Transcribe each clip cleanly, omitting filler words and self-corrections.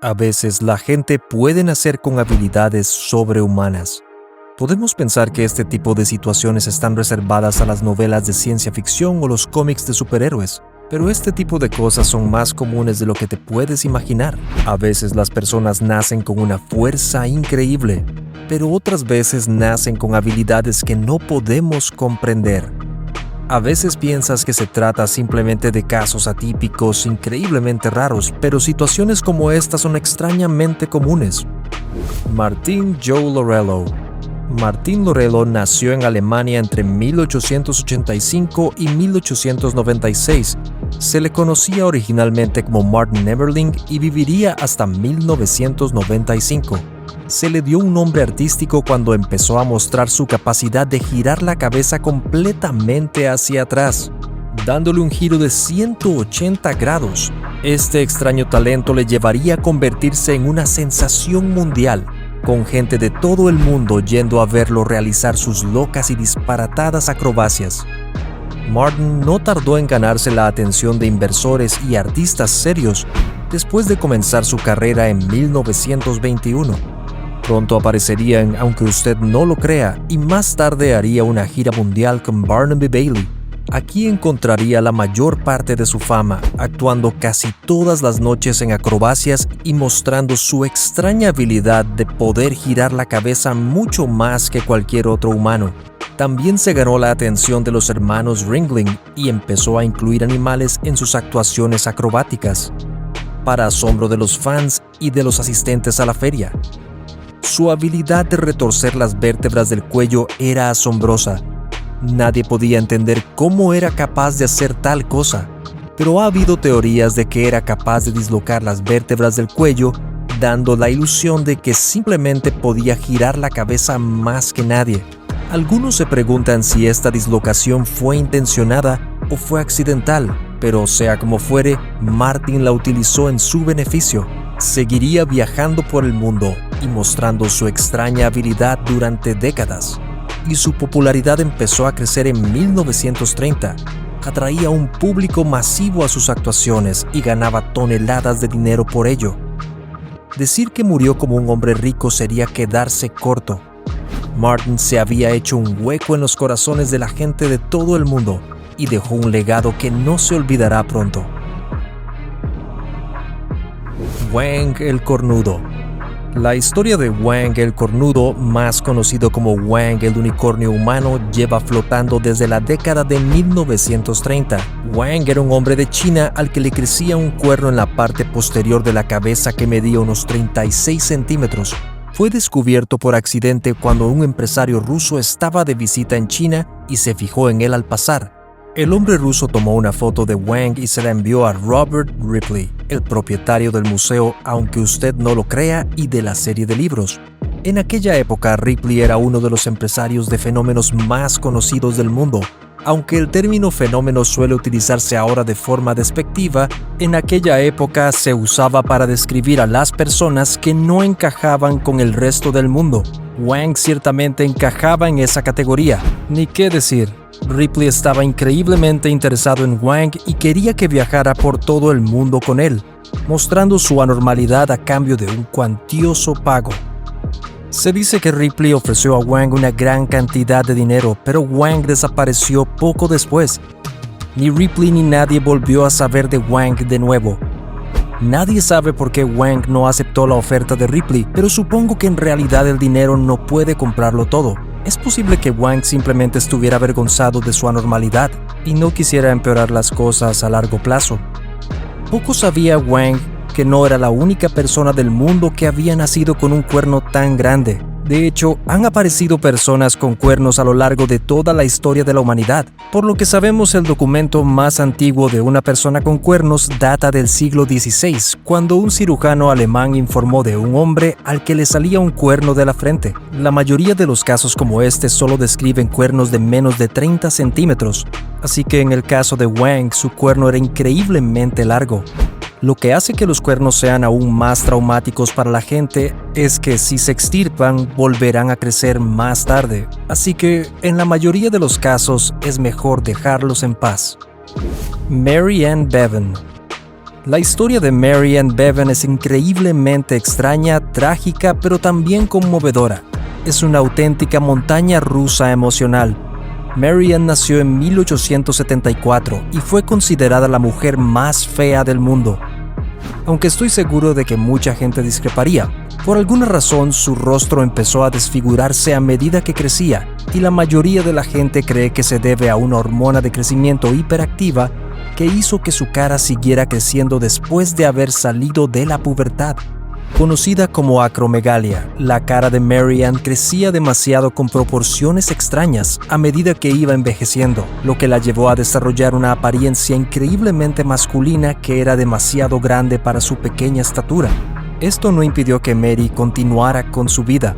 A veces la gente puede nacer con habilidades sobrehumanas. Podemos pensar que este tipo de situaciones están reservadas a las novelas de ciencia ficción o los cómics de superhéroes, pero este tipo de cosas son más comunes de lo que te puedes imaginar. A veces las personas nacen con una fuerza increíble, pero otras veces nacen con habilidades que no podemos comprender. A veces piensas que se trata simplemente de casos atípicos, increíblemente raros, pero situaciones como esta son extrañamente comunes. Martin Joe Lorello. Martin Lorello nació en Alemania entre 1885 y 1896. Se le conocía originalmente como Martin Everling y viviría hasta 1995. Se le dio un nombre artístico cuando empezó a mostrar su capacidad de girar la cabeza completamente hacia atrás, dándole un giro de 180 grados. Este extraño talento le llevaría a convertirse en una sensación mundial, con gente de todo el mundo yendo a verlo realizar sus locas y disparatadas acrobacias. Martin no tardó en ganarse la atención de inversores y artistas serios después de comenzar su carrera en 1921. Pronto aparecería en Aunque usted no lo crea y más tarde haría una gira mundial con Barnum y Bailey. Aquí encontraría la mayor parte de su fama, actuando casi todas las noches en acrobacias y mostrando su extraña habilidad de poder girar la cabeza mucho más que cualquier otro humano. También se ganó la atención de los hermanos Ringling y empezó a incluir animales en sus actuaciones acrobáticas, para asombro de los fans y de los asistentes a la feria. Su habilidad de retorcer las vértebras del cuello era asombrosa. Nadie podía entender cómo era capaz de hacer tal cosa, pero ha habido teorías de que era capaz de dislocar las vértebras del cuello, dando la ilusión de que simplemente podía girar la cabeza más que nadie. Algunos se preguntan si esta dislocación fue intencionada o fue accidental, pero sea como fuere, Martin la utilizó en su beneficio. Seguiría viajando por el mundo y mostrando su extraña habilidad durante décadas. Y su popularidad empezó a crecer en 1930. Atraía un público masivo a sus actuaciones y ganaba toneladas de dinero por ello. Decir que murió como un hombre rico sería quedarse corto. Martin se había hecho un hueco en los corazones de la gente de todo el mundo y dejó un legado que no se olvidará pronto. Wang el Cornudo. La historia de Wang el Cornudo, más conocido como Wang el Unicornio Humano, lleva flotando desde la década de 1930. Wang era un hombre de China al que le crecía un cuerno en la parte posterior de la cabeza que medía unos 36 centímetros. Fue descubierto por accidente cuando un empresario ruso estaba de visita en China y se fijó en él al pasar. El hombre ruso tomó una foto de Wang y se la envió a Robert Ripley, el propietario del museo Aunque usted no lo crea y de la serie de libros. En aquella época, Ripley era uno de los empresarios de fenómenos más conocidos del mundo. Aunque el término fenómeno suele utilizarse ahora de forma despectiva, en aquella época se usaba para describir a las personas que no encajaban con el resto del mundo. Wang ciertamente encajaba en esa categoría. Ni qué decir. Ripley estaba increíblemente interesado en Wang y quería que viajara por todo el mundo con él, mostrando su anormalidad a cambio de un cuantioso pago. Se dice que Ripley ofreció a Wang una gran cantidad de dinero, pero Wang desapareció poco después. Ni Ripley ni nadie volvió a saber de Wang de nuevo. Nadie sabe por qué Wang no aceptó la oferta de Ripley, pero supongo que en realidad el dinero no puede comprarlo todo. Es posible que Wang simplemente estuviera avergonzado de su anormalidad y no quisiera empeorar las cosas a largo plazo. Poco sabía Wang que no era la única persona del mundo que había nacido con un cuerno tan grande. De hecho, han aparecido personas con cuernos a lo largo de toda la historia de la humanidad. Por lo que sabemos, el documento más antiguo de una persona con cuernos data del siglo XVI, cuando un cirujano alemán informó de un hombre al que le salía un cuerno de la frente. La mayoría de los casos como este solo describen cuernos de menos de 30 centímetros, así que en el caso de Wang, su cuerno era increíblemente largo. Lo que hace que los cuernos sean aún más traumáticos para la gente es que si se extirpan, volverán a crecer más tarde. Así que, en la mayoría de los casos, es mejor dejarlos en paz. Mary Ann Bevan. La historia de Mary Ann Bevan es increíblemente extraña, trágica, pero también conmovedora. Es una auténtica montaña rusa emocional. Mary Ann nació en 1874 y fue considerada la mujer más fea del mundo. Aunque estoy seguro de que mucha gente discreparía, por alguna razón su rostro empezó a desfigurarse a medida que crecía, y la mayoría de la gente cree que se debe a una hormona de crecimiento hiperactiva que hizo que su cara siguiera creciendo después de haber salido de la pubertad. Conocida como acromegalia, la cara de Mary Ann crecía demasiado con proporciones extrañas a medida que iba envejeciendo, lo que la llevó a desarrollar una apariencia increíblemente masculina que era demasiado grande para su pequeña estatura. Esto no impidió que Mary continuara con su vida.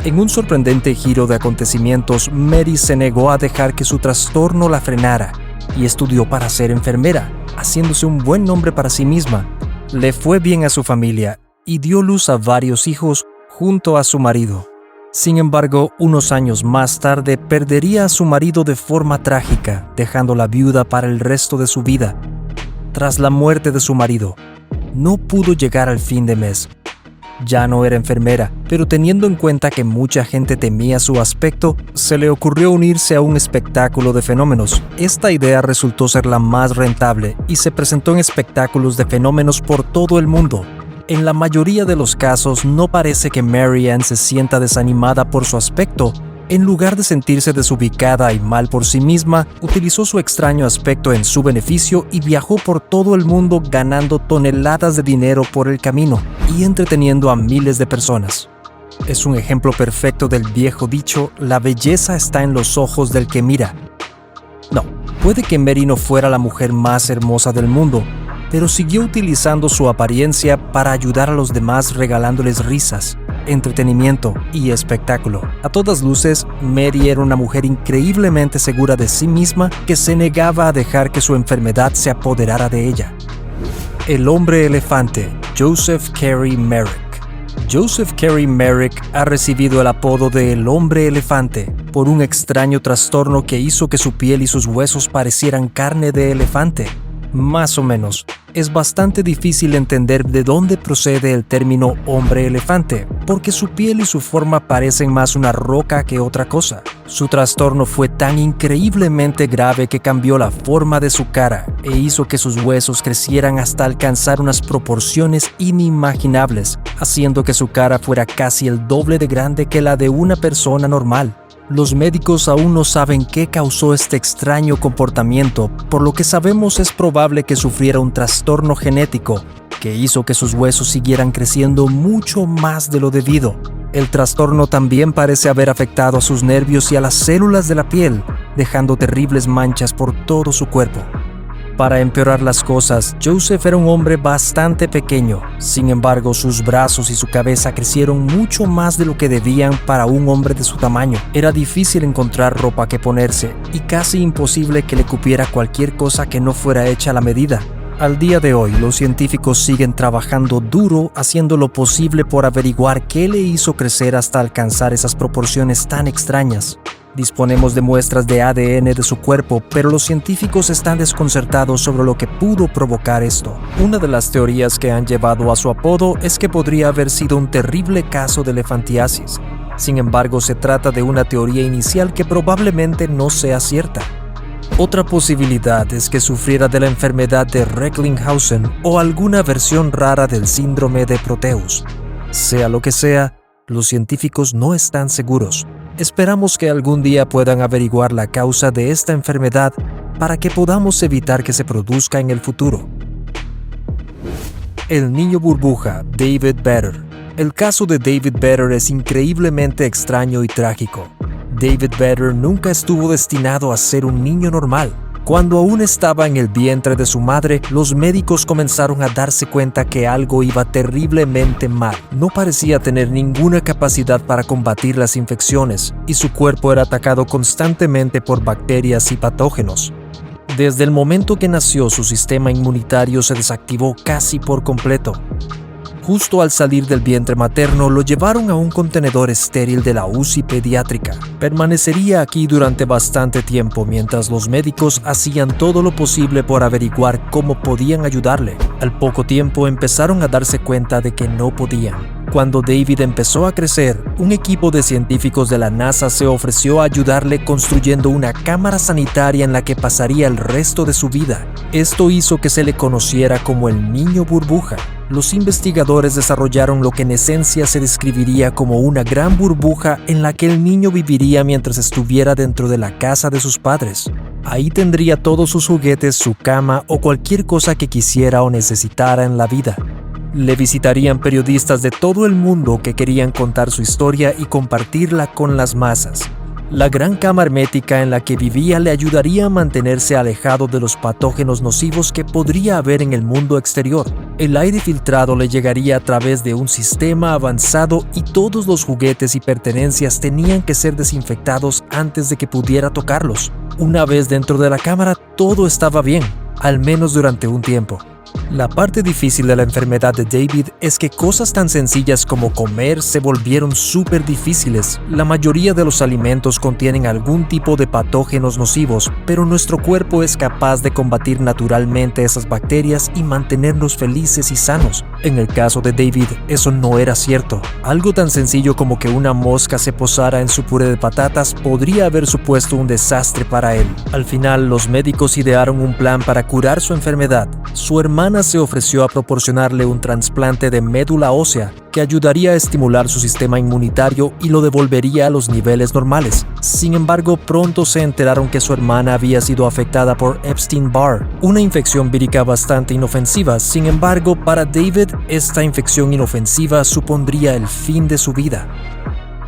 En un sorprendente giro de acontecimientos, Mary se negó a dejar que su trastorno la frenara y estudió para ser enfermera, haciéndose un buen nombre para sí misma. Le fue bien a su familia y dio luz a varios hijos junto a su marido. Sin embargo, unos años más tarde perdería a su marido de forma trágica, dejándola viuda para el resto de su vida. Tras la muerte de su marido, no pudo llegar al fin de mes. Ya no era enfermera, pero teniendo en cuenta que mucha gente temía su aspecto, se le ocurrió unirse a un espectáculo de fenómenos. Esta idea resultó ser la más rentable y se presentó en espectáculos de fenómenos por todo el mundo. En la mayoría de los casos no parece que Mary Ann se sienta desanimada por su aspecto. En lugar de sentirse desubicada y mal por sí misma, utilizó su extraño aspecto en su beneficio y viajó por todo el mundo ganando toneladas de dinero por el camino y entreteniendo a miles de personas. Es un ejemplo perfecto del viejo dicho, la belleza está en los ojos del que mira. No, puede que Mary no fuera la mujer más hermosa del mundo, pero siguió utilizando su apariencia para ayudar a los demás regalándoles risas, entretenimiento y espectáculo. A todas luces, Mary era una mujer increíblemente segura de sí misma que se negaba a dejar que su enfermedad se apoderara de ella. El hombre elefante, Joseph Carey Merrick. Joseph Carey Merrick ha recibido el apodo de El Hombre Elefante por un extraño trastorno que hizo que su piel y sus huesos parecieran carne de elefante. Más o menos. Es bastante difícil entender de dónde procede el término hombre elefante, porque su piel y su forma parecen más una roca que otra cosa. Su trastorno fue tan increíblemente grave que cambió la forma de su cara e hizo que sus huesos crecieran hasta alcanzar unas proporciones inimaginables, haciendo que su cara fuera casi el doble de grande que la de una persona normal. Los médicos aún no saben qué causó este extraño comportamiento, por lo que sabemos es probable que sufriera un trastorno genético que hizo que sus huesos siguieran creciendo mucho más de lo debido. El trastorno también parece haber afectado a sus nervios y a las células de la piel, dejando terribles manchas por todo su cuerpo. Para empeorar las cosas, Joseph era un hombre bastante pequeño. Sin embargo, sus brazos y su cabeza crecieron mucho más de lo que debían para un hombre de su tamaño. Era difícil encontrar ropa que ponerse y casi imposible que le cupiera cualquier cosa que no fuera hecha a la medida. Al día de hoy, los científicos siguen trabajando duro haciendo lo posible por averiguar qué le hizo crecer hasta alcanzar esas proporciones tan extrañas. Disponemos de muestras de ADN de su cuerpo, pero los científicos están desconcertados sobre lo que pudo provocar esto. Una de las teorías que han llevado a su apodo es que podría haber sido un terrible caso de elefantiasis. Sin embargo, se trata de una teoría inicial que probablemente no sea cierta. Otra posibilidad es que sufriera de la enfermedad de Recklinghausen o alguna versión rara del síndrome de Proteus. Sea lo que sea, los científicos no están seguros. Esperamos que algún día puedan averiguar la causa de esta enfermedad para que podamos evitar que se produzca en el futuro. El niño burbuja, David Vedder. El caso de David Vedder es increíblemente extraño y trágico. David Vedder nunca estuvo destinado a ser un niño normal. Cuando aún estaba en el vientre de su madre, los médicos comenzaron a darse cuenta que algo iba terriblemente mal. No parecía tener ninguna capacidad para combatir las infecciones y su cuerpo era atacado constantemente por bacterias y patógenos. Desde el momento que nació, su sistema inmunitario se desactivó casi por completo. Justo al salir del vientre materno, lo llevaron a un contenedor estéril de la UCI pediátrica. Permanecería aquí durante bastante tiempo mientras los médicos hacían todo lo posible por averiguar cómo podían ayudarle. Al poco tiempo empezaron a darse cuenta de que no podían. Cuando David empezó a crecer, un equipo de científicos de la NASA se ofreció a ayudarle construyendo una cámara sanitaria en la que pasaría el resto de su vida. Esto hizo que se le conociera como el niño burbuja. Los investigadores desarrollaron lo que en esencia se describiría como una gran burbuja en la que el niño viviría mientras estuviera dentro de la casa de sus padres. Ahí tendría todos sus juguetes, su cama o cualquier cosa que quisiera o necesitara en la vida. Le visitarían periodistas de todo el mundo que querían contar su historia y compartirla con las masas. La gran cama hermética en la que vivía le ayudaría a mantenerse alejado de los patógenos nocivos que podría haber en el mundo exterior. El aire filtrado le llegaría a través de un sistema avanzado y todos los juguetes y pertenencias tenían que ser desinfectados antes de que pudiera tocarlos. Una vez dentro de la cámara, todo estaba bien, al menos durante un tiempo. La parte difícil de la enfermedad de David es que cosas tan sencillas como comer se volvieron súper difíciles. La mayoría de los alimentos contienen algún tipo de patógenos nocivos, pero nuestro cuerpo es capaz de combatir naturalmente esas bacterias y mantenernos felices y sanos. En el caso de David, eso no era cierto. Algo tan sencillo como que una mosca se posara en su puré de patatas podría haber supuesto un desastre para él. Al final, los médicos idearon un plan para curar su enfermedad. Su hermana se ofreció a proporcionarle un trasplante de médula ósea que ayudaría a estimular su sistema inmunitario y lo devolvería a los niveles normales. Sin embargo, pronto se enteraron que su hermana había sido afectada por Epstein-Barr, una infección vírica bastante inofensiva. Sin embargo, para David, esta infección inofensiva supondría el fin de su vida.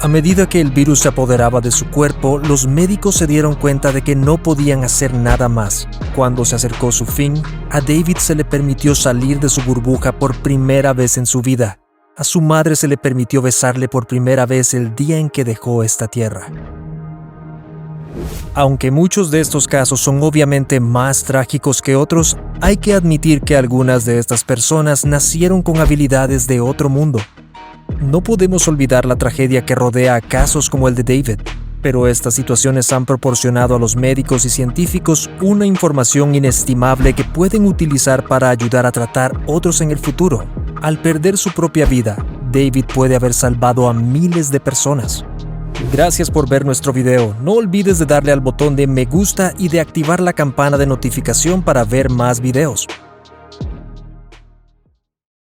A medida que el virus se apoderaba de su cuerpo, los médicos se dieron cuenta de que no podían hacer nada más. Cuando se acercó su fin, a David se le permitió salir de su burbuja por primera vez en su vida. A su madre se le permitió besarle por primera vez el día en que dejó esta tierra. Aunque muchos de estos casos son obviamente más trágicos que otros, hay que admitir que algunas de estas personas nacieron con habilidades de otro mundo. No podemos olvidar la tragedia que rodea a casos como el de David, pero estas situaciones han proporcionado a los médicos y científicos una información inestimable que pueden utilizar para ayudar a tratar otros en el futuro. Al perder su propia vida, David puede haber salvado a miles de personas. Gracias por ver nuestro video. No olvides de darle al botón de me gusta y de activar la campana de notificación para ver más videos.